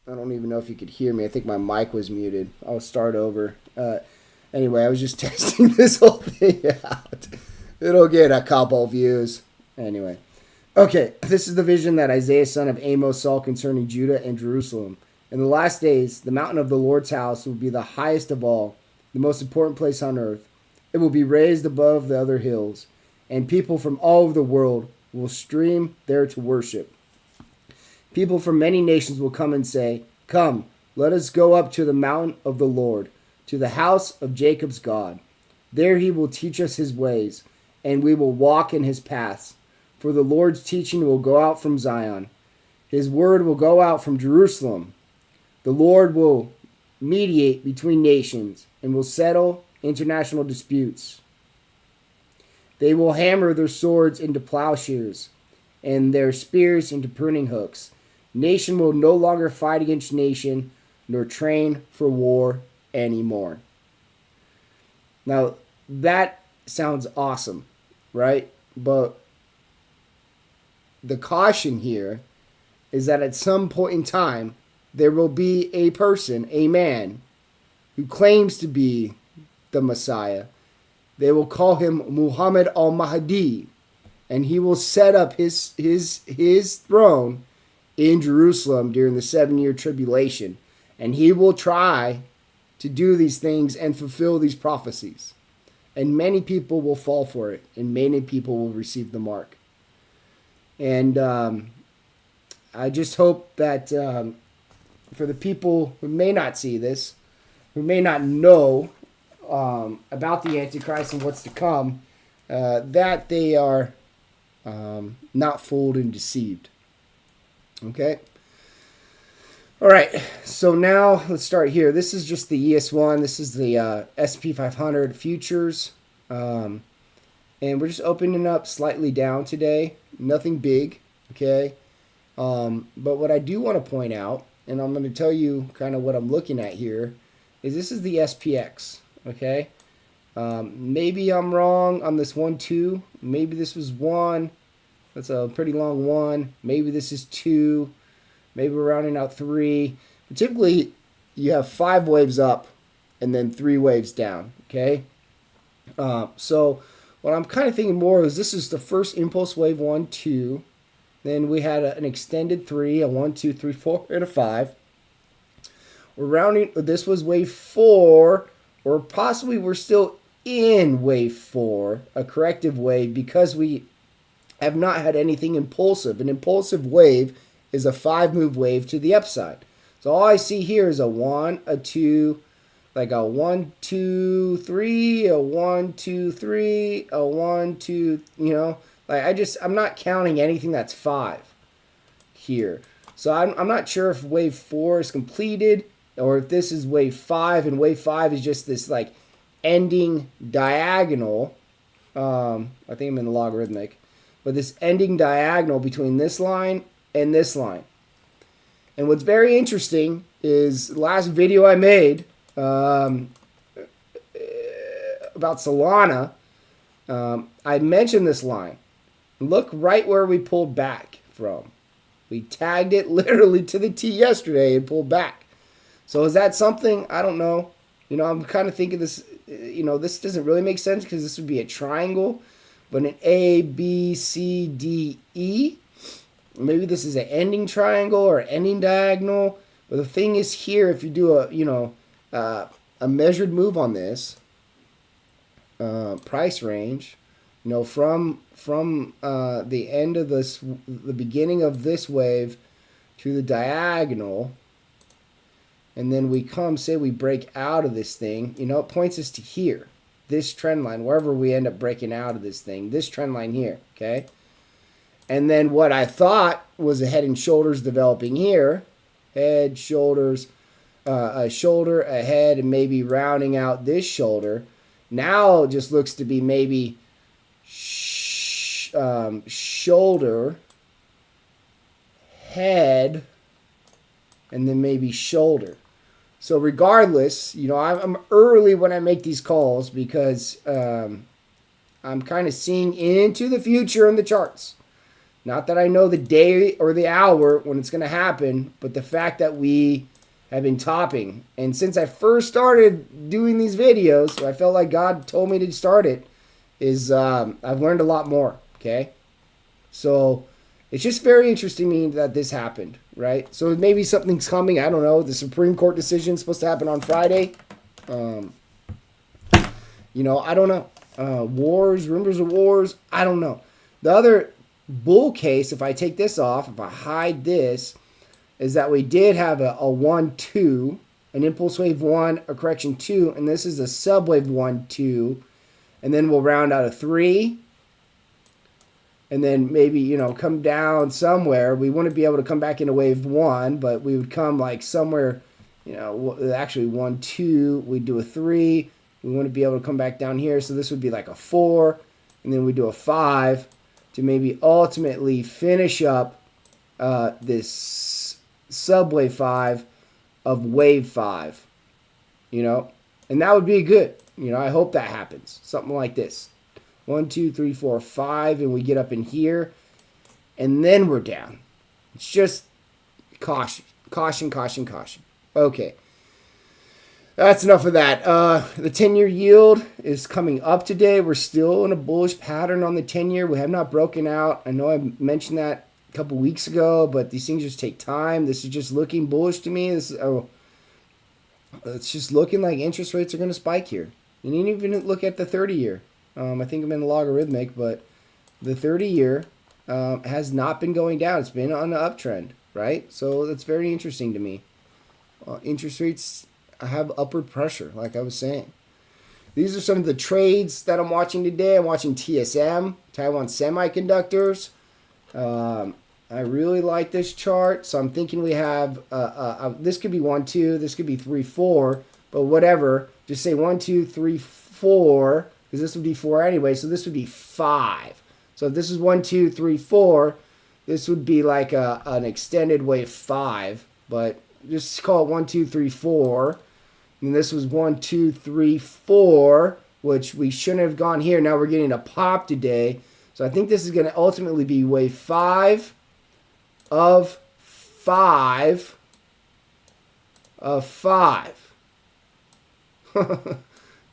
I don't even know if you could hear me. I think my mic was muted. I'll start over. Anyway, I was just testing this whole thing out. It'll get a couple views. Anyway. Okay, this is the vision that Isaiah son of Amos saw concerning Judah and Jerusalem. In the last days, the mountain of the Lord's house will be the highest of all, the most important place on earth. It will be raised above the other hills, and people from all over the world will stream there to worship. People from many nations will come and say, "Come, let us go up to the mountain of the Lord, to the house of Jacob's God. There he will teach us his ways, and we will walk in his paths. For the Lord's teaching will go out from Zion. His word will go out from Jerusalem. The Lord will mediate between nations and will settle international disputes. They will hammer their swords into plowshares and their spears into pruning hooks. Nation will no longer fight against nation, nor train for war anymore." Now, that sounds awesome, right? But the caution here is that at some point in time, there will be a person, a man, who claims to be the Messiah. They will call him Muhammad al-Mahdi, and he will set up his throne in Jerusalem during the 7-year tribulation. And he will try to do these things and fulfill these prophecies. And many people will fall for it, and many people will receive the mark. And I just hope that for the people who may not see this, who may not know about the Antichrist and what's to come, that they are not fooled and deceived. Okay? All right, so now let's start here. This is just the ES1. This is the SP 500 futures. And we're just opening up slightly down today. Nothing big, okay? But what I do want to point out, and I'm going to tell you kind of what I'm looking at here, is this is the SPX, okay? Maybe I'm wrong on this 1, 2. Maybe this was 1. That's a pretty long 1. Maybe this is 2. Maybe we're rounding out 3. But typically, you have 5 waves up and then 3 waves down, okay? So what I'm kind of thinking more is this is the first impulse wave 1, 2. Then we had an extended 3, a 1, 2, 3, 4, and a 5. We're rounding, this was wave 4, or possibly we're still in wave 4, a corrective wave, because we have not had anything impulsive. An impulsive wave is a 5-move wave to the upside. So all I see here is a 1, a 2, like a 1, 2, 3, a 1, 2, 3, a 1, 2, you know, like I'm not counting anything that's 5 here. So I'm not sure if wave 4 is completed or if this is wave 5, and wave 5 is just this like ending diagonal. I think I'm in the logarithmic, but this ending diagonal between this line and this line. And what's very interesting is the last video I made about Solana, I mentioned this line. Look right where we pulled back from. We tagged it literally to the T yesterday and pulled back. So is that something? I don't know. You know, I'm kind of thinking this, you know, this doesn't really make sense because this would be a triangle, but an A, B, C, D, E. Maybe this is an ending triangle or ending diagonal. But the thing is here, if you do a, you know, a measured move on this price range, you know, from the end of this, the beginning of this wave to the diagonal, and then we come, say we break out of this thing, you know, it points us to here, this trend line, wherever we end up breaking out of this thing, this trend line here, okay? And then what I thought was a head and shoulders developing here, head, shoulders, a shoulder, a head, and maybe rounding out this shoulder. Now it just looks to be maybe shoulder, head, and then maybe shoulder. So regardless, you know, I'm early when I make these calls because I'm kind of seeing into the future in the charts. Not that I know the day or the hour when it's going to happen, but the fact that we have been topping. And since I first started doing these videos, I felt like God told me to start it, is I've learned a lot more, okay? So it's just very interesting to me that this happened, right? So maybe something's coming. I don't know. The Supreme Court decision is supposed to happen on Friday. I don't know. Wars, rumors of wars. I don't know. The other bull case, if I take this off, if I hide this, is that we did have a 1-2, an impulse wave 1, a correction 2, and this is a subwave 1-2, and then we'll round out a 3, and then maybe, come down somewhere. We wouldn't be able to come back into wave 1, but we would come like somewhere, actually 1, 2, we'd do a 3, we wouldn't be able to come back down here, so this would be like a 4, and then we do a 5 to maybe ultimately finish up this subwave 5 of wave 5, and that would be good. I hope that happens. Something like this. 1, 2, 3, 4, 5, and we get up in here, and then we're down. It's just caution, caution, caution, caution. Okay. That's enough of that. The 10-year yield is coming up today. We're still in a bullish pattern on the 10-year. We have not broken out. I know I mentioned that a couple weeks ago, but these things just take time. This is just looking bullish to me. It's just looking like interest rates are going to spike here. You need to even look at the 30-year. I think I'm in the logarithmic, but the 30-year has not been going down. It's been on the uptrend, right? So that's very interesting to me. Interest rates have upward pressure, like I was saying. These are some of the trades that I'm watching today. I'm watching TSM, Taiwan Semiconductors. I really like this chart, so I'm thinking we have, this could be 1, 2, this could be 3, 4, but whatever. Just say 1, 2, 3, 4, because this would be 4 anyway, so this would be 5. So if this is 1, 2, 3, 4, this would be like an extended wave 5, but just call it 1, 2, 3, 4. And this was 1, 2, 3, 4, which we shouldn't have gone here. Now we're getting a pop today. So I think this is going to ultimately be wave 5 of 5 of 5.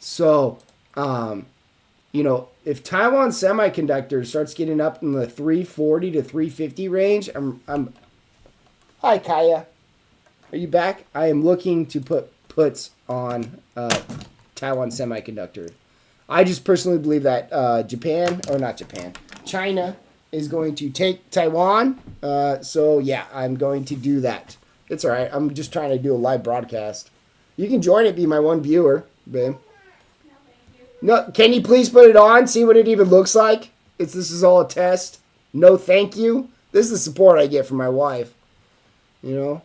So, if Taiwan Semiconductor starts getting up in the 340 to 350 range, Hi, Kaya. Are you back? I am looking to put puts on Taiwan Semiconductor. I just personally believe that China is going to take Taiwan. So, yeah, I'm going to do that. It's all right. I'm just trying to do a live broadcast. You can join it, be my one viewer, babe. No, can you please put it on? See what it even looks like? This is all a test. No, thank you. This is the support I get from my wife. All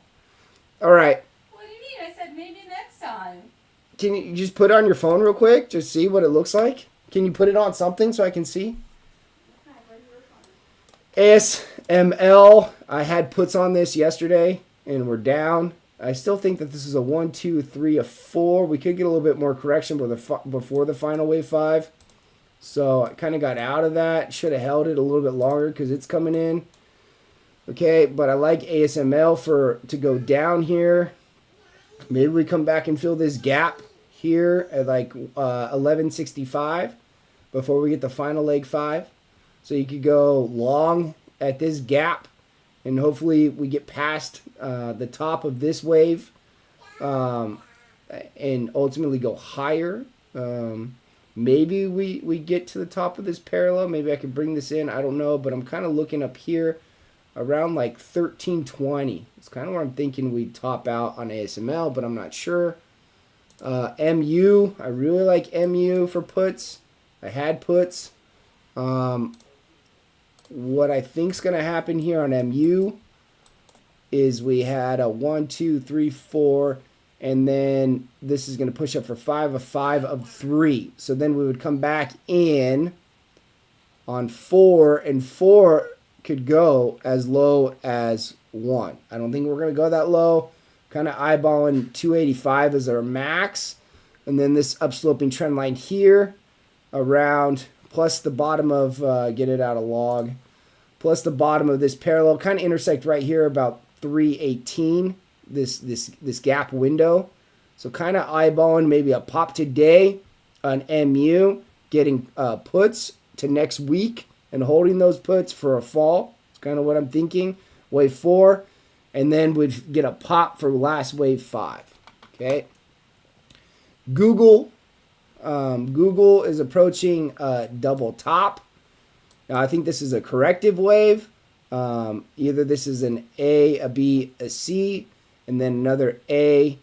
right. What do you mean? I said maybe next time. Can you just put it on your phone real quick? Just see what it looks like? Can you put it on something so I can see? ASML. I had puts on this yesterday, and we're down. I still think that this is a 1, 2, 3, a 4. We could get a little bit more correction before the final wave 5. So I kind of got out of that. Should have held it a little bit longer because it's coming in. Okay, but I like ASML to go down here. Maybe we come back and fill this gap here at like 1165 before we get the final leg 5. So you could go long at this gap. And hopefully we get past the top of this wave and ultimately go higher. Maybe we get to the top of this parallel. Maybe I could bring this in. I don't know. But I'm kind of looking up here around like 1320. It's kind of where I'm thinking we'd top out on ASML, but I'm not sure. MU. I really like MU for puts. I had puts. What I think's going to happen here on MU is we had a 1, 2, 3, 4, and then this is going to push up for 5 of 5 of 3. So then we would come back in on 4, and 4 could go as low as 1. I don't think we're going to go that low. Kind of eyeballing 285 as our max. And then this upsloping trend line here around, plus the bottom of, get it out of log, plus the bottom of this parallel kind of intersect right here about 318, this gap window. So kind of eyeballing maybe a pop today on MU, getting puts to next week and holding those puts for a fall. It's kind of what I'm thinking. Wave 4, and then we'd get a pop for last wave 5. Okay. Google is approaching double top. Now I think this is a corrective wave. Either this is an A, a B, a C, and then another A,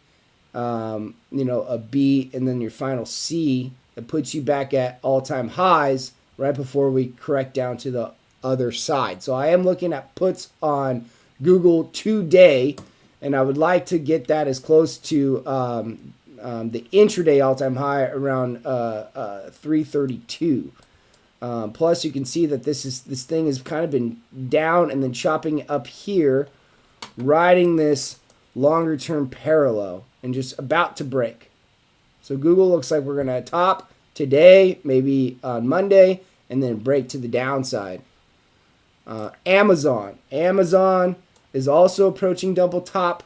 a B, and then your final C that puts you back at all-time highs right before we correct down to the other side. So I am looking at puts on Google today, and I would like to get that as close to the intraday all-time high around 332. Plus, you can see that this thing has kind of been down and then chopping up here, riding this longer-term parallel and just about to break. So Google looks like we're going to top today, maybe on Monday, and then break to the downside. Amazon is also approaching double top.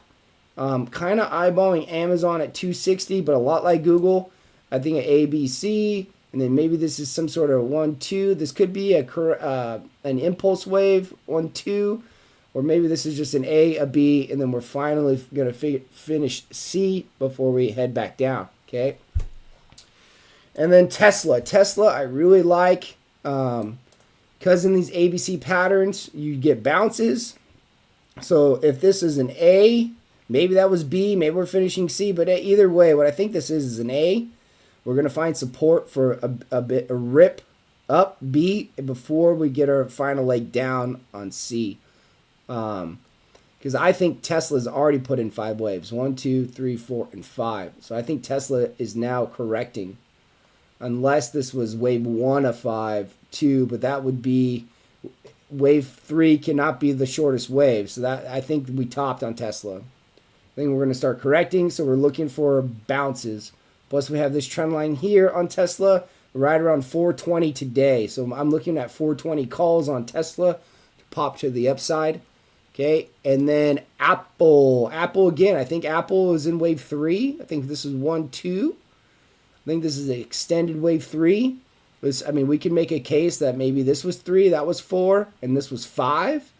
Kind of eyeballing Amazon at 260, but a lot like Google. I think an ABC, and then maybe this is some sort of 1-2. This could be an impulse wave 1-2, or maybe this is just an A, a B, and then we're finally going to finish C before we head back down. Okay. And then Tesla, I really like because in these ABC patterns you get bounces. So if this is an A, maybe that was B, maybe we're finishing C, but either way, what I think this is an A. We're going to find support for a rip up B before we get our final leg down on C. Because I think Tesla's already put in 5 waves, 1, 2, 3, 4, and 5. So I think Tesla is now correcting, unless this was wave 1 of 5, 2, but that would be wave 3 cannot be the shortest wave. So that I think we topped on Tesla. I think we're going to start correcting, so we're looking for bounces. Plus, we have this trend line here on Tesla, right around 420 today. So I'm looking at 420 calls on Tesla to pop to the upside. Okay, and then Apple. Apple again, I think Apple is in wave 3. I think this is 1, 2. I think this is an extended wave 3. We can make a case that maybe this was 3, that was 4, and this was 5.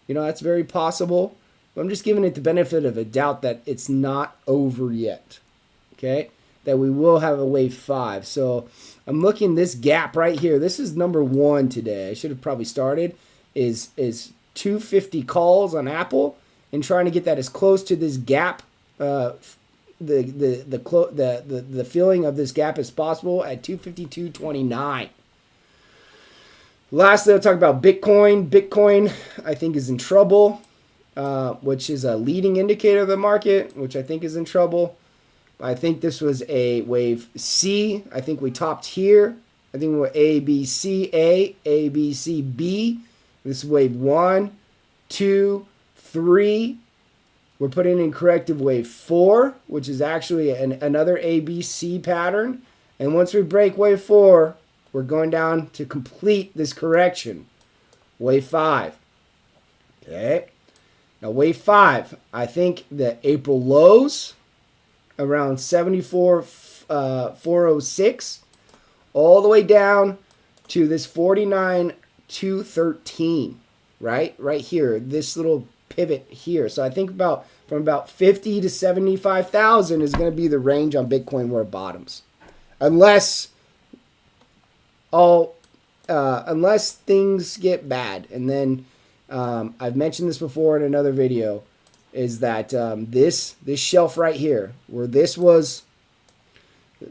That's very possible. But I'm just giving it the benefit of a doubt that it's not over yet. Okay, that we will have a wave 5. So I'm looking this gap right here. This is number 1 today. I should have probably started. Is 250 calls on Apple and trying to get that as close to this gap, the feeling of this gap as possible at 252.29. Lastly, I'll talk about Bitcoin. Bitcoin, I think, is in trouble, which is a leading indicator of the market, which I think is in trouble. I think this was a wave C. I think we topped here. I think we were A, B, C, A, B, C, B. This is wave 1, 2, 3. We're putting in corrective wave 4, which is actually another ABC pattern. And once we break wave 4, we're going down to complete this correction. Wave 5. Okay. Now wave 5, I think the April lows around 74.406 all the way down to this 49.213, right here, this little pivot here. So I think from about 50 to 75,000 is going to be the range on Bitcoin where it bottoms, unless things get bad. And then I've mentioned this before in another video, is that this shelf right here, where this was,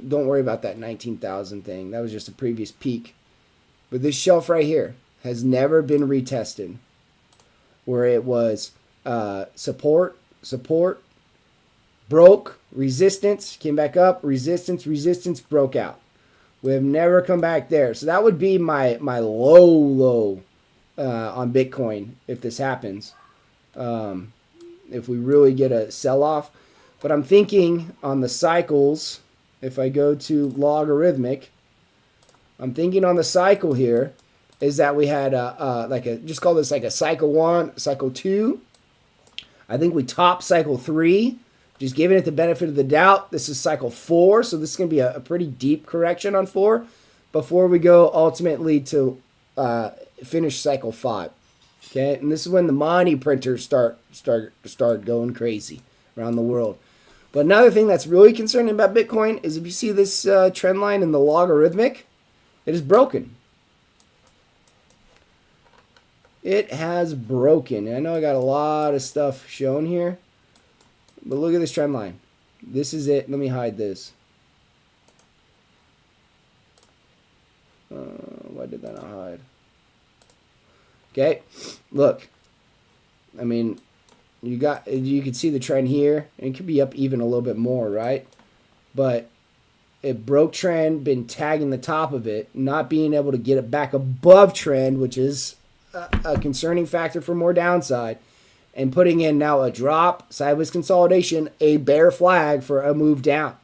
don't worry about that 19,000 thing. That was just a previous peak. But this shelf right here has never been retested, where it was support, broke, resistance, came back up, resistance, broke out. We have never come back there. So that would be my low on Bitcoin if this happens. If we really get a sell-off. But I'm thinking on the cycles, if I go to logarithmic, I'm thinking on the cycle here, is that we had just call this like a cycle 1, cycle 2. I think we topped cycle 3, just giving it the benefit of the doubt. This is cycle 4, so this is going to be a pretty deep correction on 4 before we go ultimately to finish cycle 5. Okay, and this is when the money printers start going crazy around the world. But another thing that's really concerning about Bitcoin is if you see this trend line in the logarithmic, it is broken. It has broken. I know I got a lot of stuff shown here, but look at this trend line. This is it. Let me hide this. Why did that not hide? Okay, look. I mean, you can see the trend here, and it could be up even a little bit more, right? But it broke trend, been tagging the top of it, not being able to get it back above trend, which is a concerning factor for more downside, and putting in now a drop, sideways consolidation, a bear flag for a move down.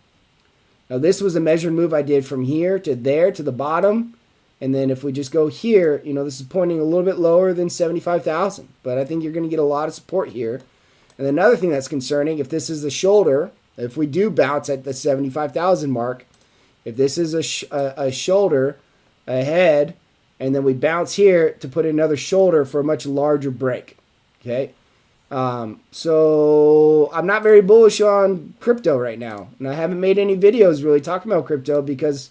Now this was a measured move I did from here to there to the bottom, and then if we just go here, this is pointing a little bit lower than 75,000, but I think you're going to get a lot of support here. And another thing that's concerning, if this is the shoulder, if we do bounce at the 75,000 mark, if this is a shoulder ahead, and then we bounce here to put another shoulder for a much larger break. Okay. So I'm not very bullish on crypto right now. And I haven't made any videos really talking about crypto because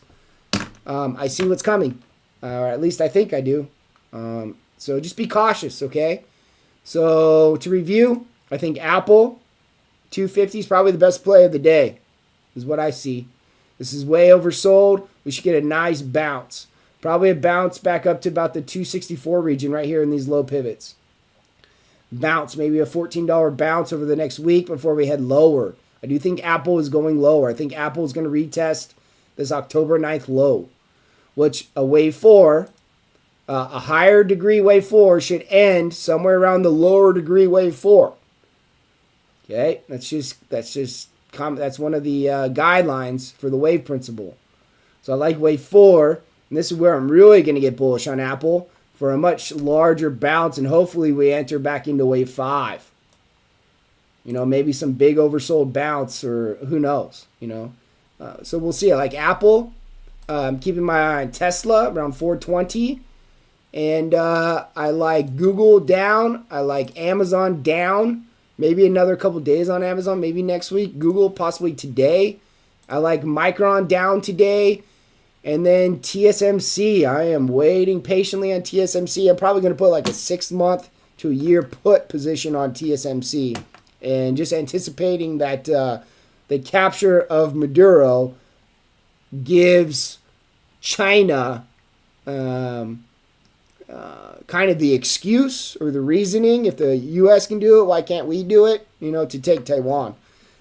I see what's coming. Or at least I think I do. So just be cautious, okay? So to review, I think Apple 250 is probably the best play of the day, is what I see. This is way oversold. We should get a nice bounce. Probably a bounce back up to about the 264 region right here in these low pivots. Bounce, maybe a $14 bounce over the next week before we head lower. I do think Apple is going lower. I think Apple is going to retest this October 9th low, which a wave 4, a higher degree wave 4 should end somewhere around the lower degree wave 4. Okay, that's one of the guidelines for the wave principle. So I like wave 4, and this is where I'm really going to get bullish on Apple for a much larger bounce, and hopefully we enter back into wave 5. Maybe some big oversold bounce, or who knows, So we'll see. I like Apple. I'm keeping my eye on Tesla around 420. And I like Google down. I like Amazon down. Maybe another couple days on Amazon. Maybe next week. Google possibly today. I like Micron down today. And then TSMC. I am waiting patiently on TSMC. I'm probably going to put like a 6 month to a year put position on TSMC. And just anticipating that the capture of Maduro gives China kind of the excuse or the reasoning. If the U.S. can do it, why can't we do it? To take Taiwan.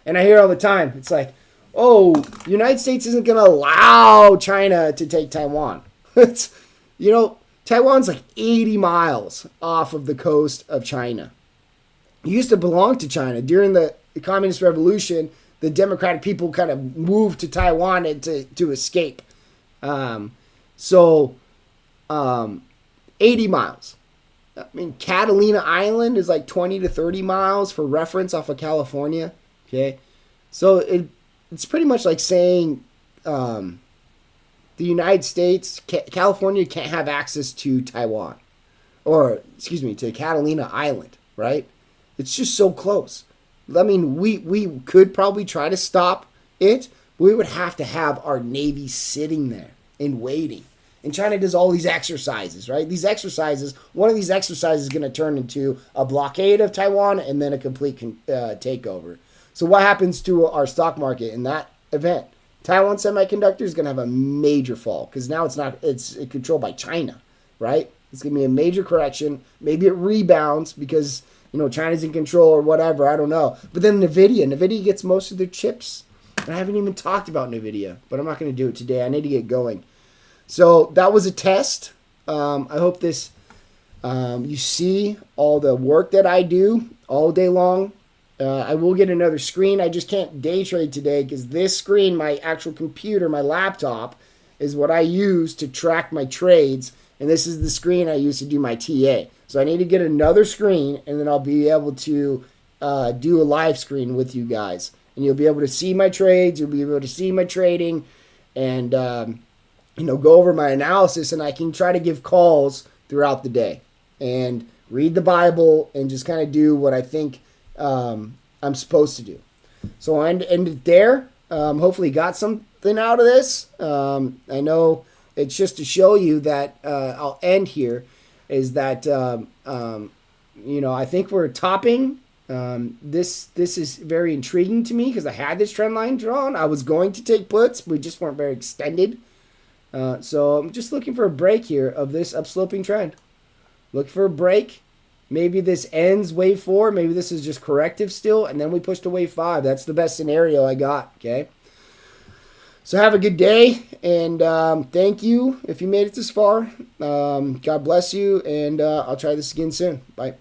And I hear all the time, it's like, oh, the United States isn't going to allow China to take Taiwan. Taiwan's like 80 miles off of the coast of China. It used to belong to China. During the Communist Revolution, the democratic people kind of moved to Taiwan to escape. 80 miles. I mean, Catalina Island is like 20 to 30 miles for reference off of California. Okay. So it's pretty much like saying the United States, California can't have access to Taiwan. Or, to Catalina Island, right? It's just so close. I mean, we could probably try to stop it. But we would have to have our Navy sitting there and waiting. And China does all these exercises, right? These exercises, one of these exercises is going to turn into a blockade of Taiwan and then a complete takeover. So what happens to our stock market in that event? Taiwan Semiconductor is going to have a major fall because now it's controlled by China, right? It's going to be a major correction. Maybe it rebounds because, China's in control or whatever. I don't know. But then NVIDIA gets most of their chips. And I haven't even talked about NVIDIA, but I'm not going to do it today. I need to get going. So that was a test. I hope this, you see all the work that I do all day long. I will get another screen. I just can't day trade today because this screen, my actual computer, my laptop, is what I use to track my trades And this is the screen I use to do my TA. So I need to get another screen, and then I'll be able to do a live screen with you guys. And you'll be able to see my trades. You'll be able to see my trading, and go over my analysis. And I can try to give calls throughout the day and read the Bible and just kind of do what I think I'm supposed to do. So I'll end it there. Hopefully got something out of this. I know it's just to show you that I'll end here is that, I think we're topping. This is very intriguing to me because I had this trend line drawn. I was going to take puts. We just weren't very extended. So I'm just looking for a break here of this upsloping trend. Look for a break. Maybe this ends wave 4. Maybe this is just corrective still, and then we push to wave 5. That's the best scenario I got, okay? So have a good day, and thank you if you made it this far. God bless you, and I'll try this again soon. Bye.